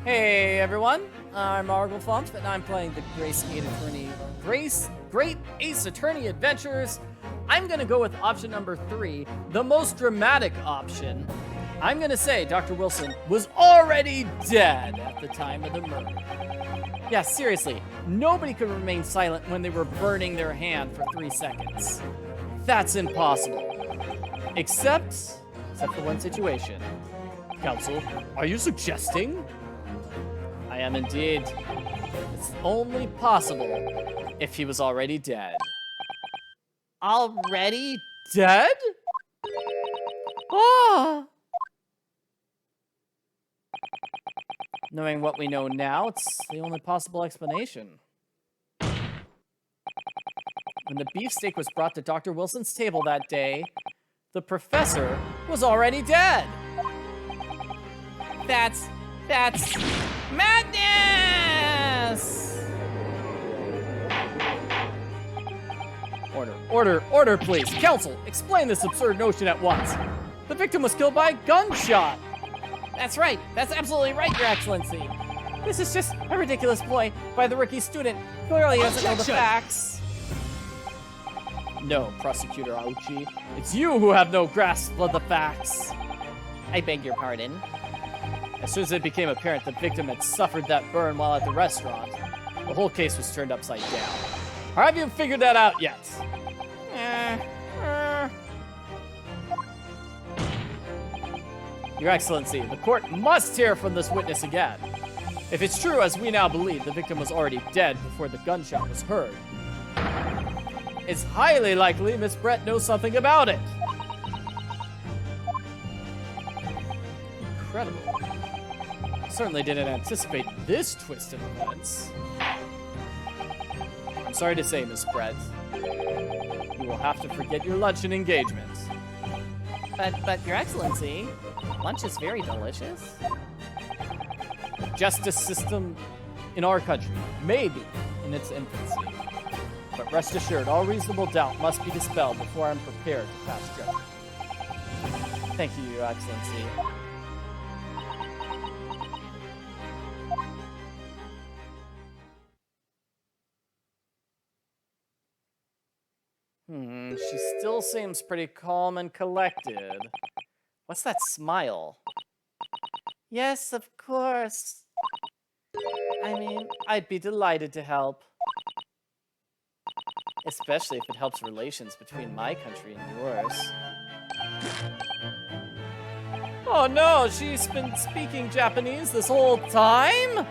Hey everyone, I'm Arglefump, and I'm playing the Great Ace Attorney Adventures. I'm gonna go with option number 3, the most dramatic option. I'm gonna say Dr. Wilson was already dead at the time of the murder. Yeah, seriously, nobody could remain silent when they were burning their hand for 3 seconds. That's impossible. Except for one situation. Counsel, are you suggesting? I am indeed. It's only possible if he was already dead. Already dead? Ah! Knowing what we know now, it's the only possible explanation. When the beefsteak was brought to Dr. Wilson's table that day, the professor was already dead. That's madness! Order, please. Counsel, explain this absurd notion at once. The victim was killed by a gunshot. That's right. That's absolutely right, Your Excellency. This is just a ridiculous ploy by the rookie student. Clearly doesn't know the facts. No, Prosecutor Auchi. It's you who have no grasp of the facts. I beg your pardon. As soon as it became apparent the victim had suffered that burn while at the restaurant, the whole case was turned upside down. Or have you figured that out yet? Your Excellency, the court must hear from this witness again. If it's true, as we now believe, the victim was already dead before the gunshot was heard, it's highly likely Miss Brett knows something about it. Incredible. Certainly didn't anticipate this twist of events. I'm sorry to say, Miss Brett, you will have to forget your luncheon engagement. But Your Excellency, lunch is very delicious. The justice system in our country may be in its infancy, but rest assured, all reasonable doubt must be dispelled before I'm prepared to pass judgment. Thank you, Your Excellency. She still seems pretty calm and collected. What's that smile? Yes, of course. I mean, I'd be delighted to help. Especially if it helps relations between my country and yours. Oh no, she's been speaking Japanese this whole time?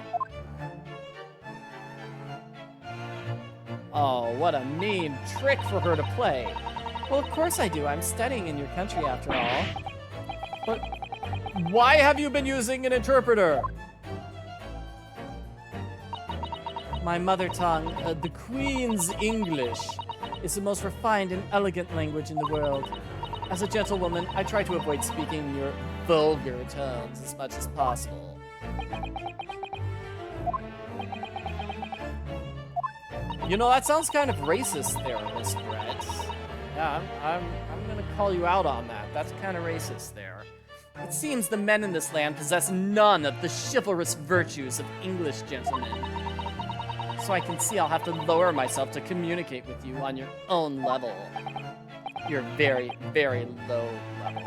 Oh, what a mean trick for her to play. Well, of course I do. I'm studying in your country after all. But why have you been using an interpreter? My mother tongue, the Queen's English, is the most refined and elegant language in the world. As a gentlewoman, I try to avoid speaking your vulgar tones as much as possible. You know, that sounds kind of racist there, Miss Brett. Yeah, I'm gonna call you out on that. That's kind of racist there. It seems the men in this land possess none of the chivalrous virtues of English gentlemen. So I can see I'll have to lower myself to communicate with you on your own level. Your very, very low level.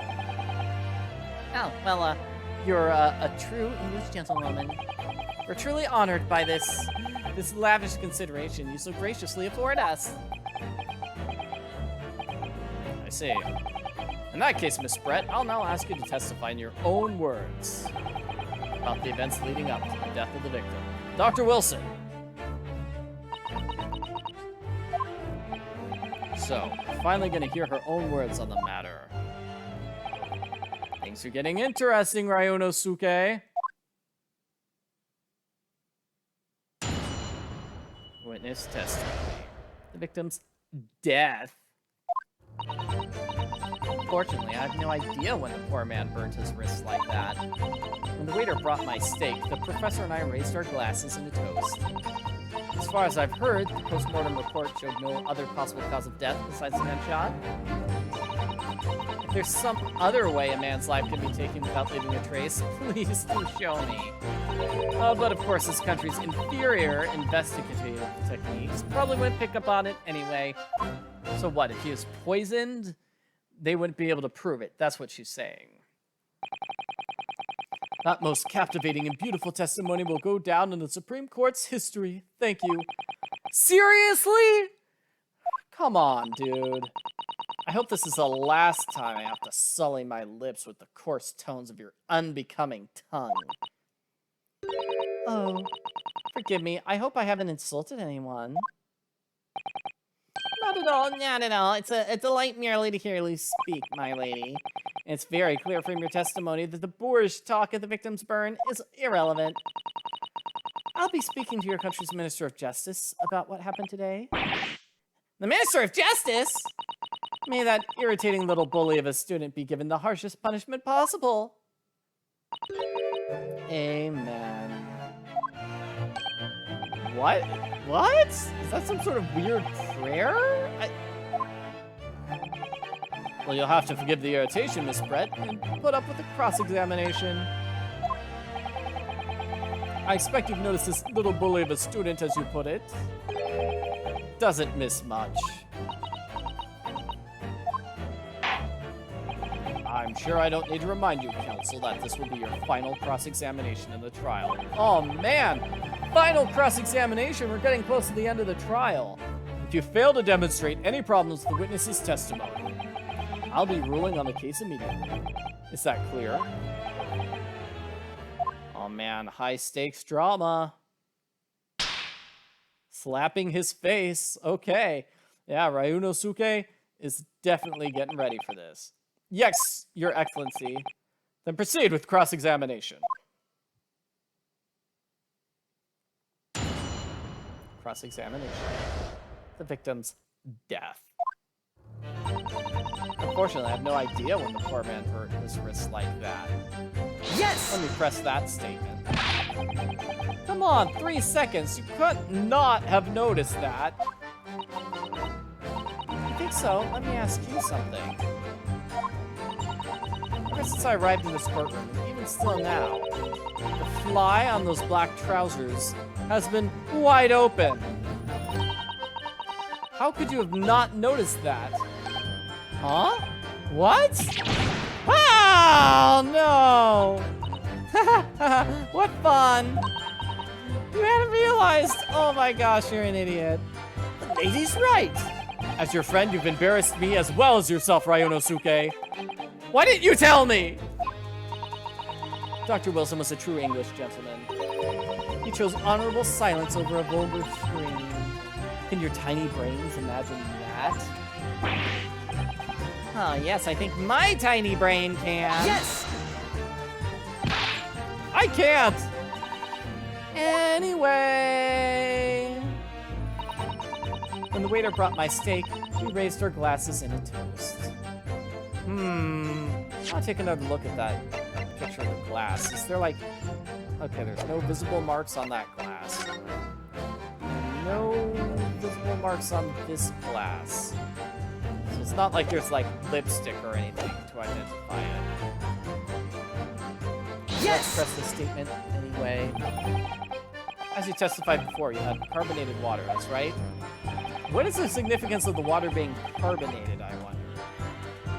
Oh, well, you're a true English gentlewoman. We're truly honored by this lavish consideration you so graciously afford us. I see. In that case, Miss Brett, I'll now ask you to testify in your own words about the events leading up to the death of the victim. Dr. Wilson. So, finally gonna hear her own words on the matter. Things are getting interesting, Ryunosuke. Witness testimony. The victim's death. Unfortunately, I have no idea when the poor man burnt his wrists like that. When the waiter brought my steak, the professor and I raised our glasses in a toast. As far as I've heard, the post-mortem report showed no other possible cause of death besides the gunshot. If there's some other way a man's life can be taken without leaving a trace, please do show me. But of course, this country's inferior investigative techniques probably wouldn't pick up on it anyway. So what, if he was poisoned, they wouldn't be able to prove it. That's what she's saying. That most captivating and beautiful testimony will go down in the Supreme Court's history. Thank you. Seriously? Come on, dude. I hope this is the last time I have to sully my lips with the coarse tones of your unbecoming tongue. Oh, forgive me. I hope I haven't insulted anyone. Not at all, not at all. It's a delight merely to hear you speak, my lady. It's very clear from your testimony that the boorish talk of the victim's burn is irrelevant. I'll be speaking to your country's Minister of Justice about what happened today. The Minister of Justice? May that irritating little bully of a student be given the harshest punishment possible. Amen. What? What? Is that some sort of weird prayer? Well, you'll have to forgive the irritation, Miss Brett, and put up with the cross-examination. I expect you've noticed this little bully of a student, as you put it. Doesn't miss much. I'm sure I don't need to remind you, counsel, that this will be your final cross-examination in the trial. Oh, man! Final cross-examination! We're getting close to the end of the trial. If you fail to demonstrate any problems with the witness's testimony, I'll be ruling on the case immediately. Is that clear? Oh, man. High-stakes drama. Slapping his face. Okay. Yeah, Ryunosuke is definitely getting ready for this. Yes, Your Excellency. Then proceed with cross-examination. Cross-examination. The victim's death. Unfortunately, I have no idea when the poor man hurt his wrist like that. Yes! Let me press that statement. Come on, 3 seconds. You could not have noticed that. I think so. Let me ask you something. Ever since I arrived in this courtroom, even still now, the fly on those black trousers has been wide open. How could you have not noticed that? Huh? What? Oh, no! What fun! You hadn't realized! Oh my gosh, you're an idiot. The lady's right! As your friend, you've embarrassed me as well as yourself, Ryunosuke. Why didn't you tell me? Dr. Wilson was a true English gentleman. He chose honorable silence over a vulgar scream. Can your tiny brains imagine that? Oh, yes, I think my tiny brain can. Yes! I can't! Anyway... When the waiter brought my steak, we raised our glasses in a toast. I'll take another look at that picture of the glass. Is there like... Okay, there's no visible marks on that glass. No visible marks on this glass. So it's not like there's like lipstick or anything to identify it. Yes! Let's press the statement anyway. As you testified before, you had carbonated water, that's right? What is the significance of the water being carbonated, I wonder?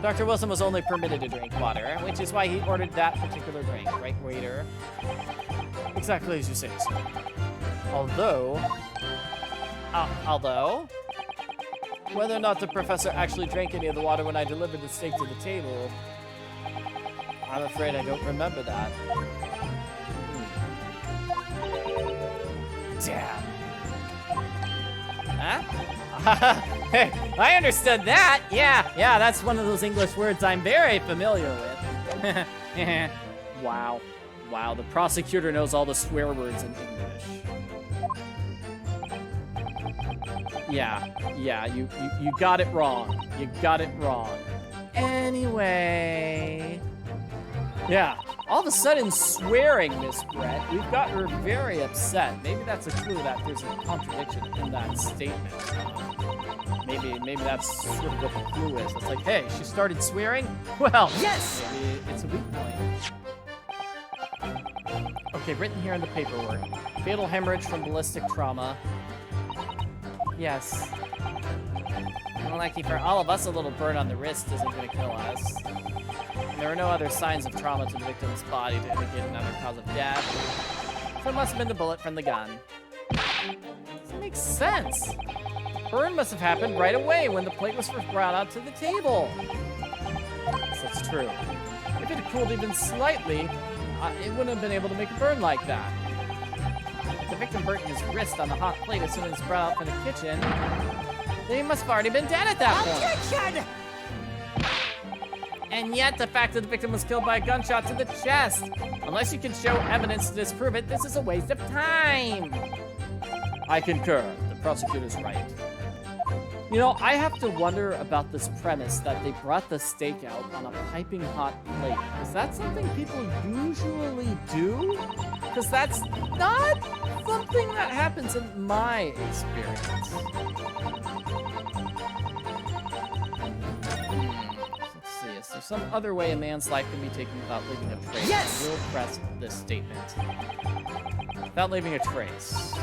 Dr. Wilson was only permitted to drink water, which is why he ordered that particular drink, right, waiter? Exactly as you say, sir. Although, whether or not the professor actually drank any of the water when I delivered the steak to the table, I'm afraid I don't remember that. Damn. Huh? Hey, I understood that. Yeah, that's one of those English words I'm very familiar with. Wow. Wow, the prosecutor knows all the swear words in English. Yeah, you got it wrong. You got it wrong. Anyway... Yeah, all of a sudden swearing, Miss Brett. We've got her very upset. Maybe that's a clue that there's a contradiction in that statement. Maybe that's sort of what the clue is. It's like, hey, she started swearing? Well, yes! Maybe it's a weak point. Okay, written here in the paperwork. Fatal hemorrhage from ballistic trauma. Yes. Lucky for all of us, a little burn on the wrist isn't going to kill us. And there were no other signs of trauma to the victim's body to indicate another cause of death. So it must have been the bullet from the gun. Doesn't make sense. Burn must have happened right away when the plate was first brought out to the table. Yes, that's true. If it had cooled even slightly, it wouldn't have been able to make a burn like that. The victim burnt his wrist on the hot plate as soon as it was brought out from the kitchen. Then he must have already been dead at that point. And yet, the fact that the victim was killed by a gunshot to the chest. Unless you can show evidence to disprove it, this is a waste of time. I concur. The prosecutor's right. You know, I have to wonder about this premise that they brought the steak out on a piping hot plate. Is that something people usually do? Because that's not something that happens in my experience. Let's see, is there some other way a man's life can be taken without leaving a trace? Yes! I will press this statement. Without leaving a trace.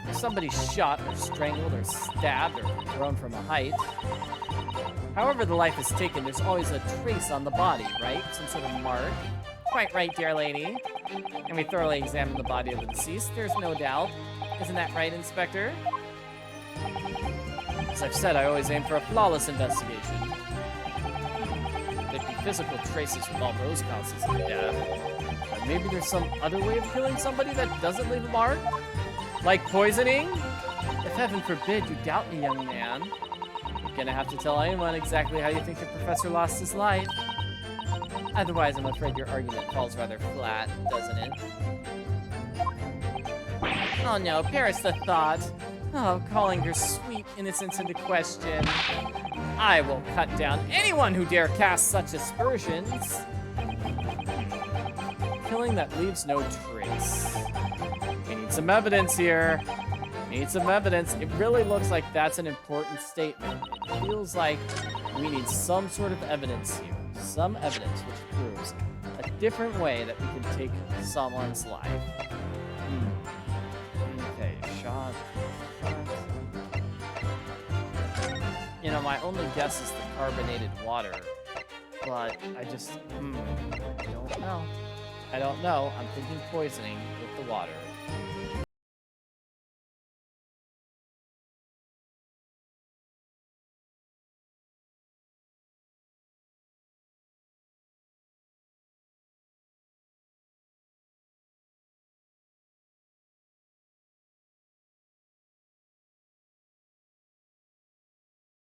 If somebody's shot or strangled or stabbed or thrown from a height, however the life is taken, there's always a trace on the body, right? Some sort of mark. Quite right, dear lady. And we thoroughly examined the body of the deceased, there's no doubt. Isn't that right, Inspector? As I've said, I always aim for a flawless investigation. There'd be physical traces from all those causes of death. But maybe there's some other way of killing somebody that doesn't leave a mark? Like poisoning? If heaven forbid you doubt me, young man, you're gonna have to tell anyone exactly how you think the professor lost his life. Otherwise, I'm afraid your argument falls rather flat, doesn't it? Oh no, perish the thought. Oh, calling your sweet innocence into question. I will cut down anyone who dare cast such aspersions. Killing that leaves no trace. We need some evidence here. Need some evidence. It really looks like that's an important statement. It feels like we need some sort of evidence here. Some evidence which proves a different way that we can take someone's life. Okay, shot. You know, my only guess is the carbonated water. But I just, I don't know. I don't know. I'm thinking poisoning with the water.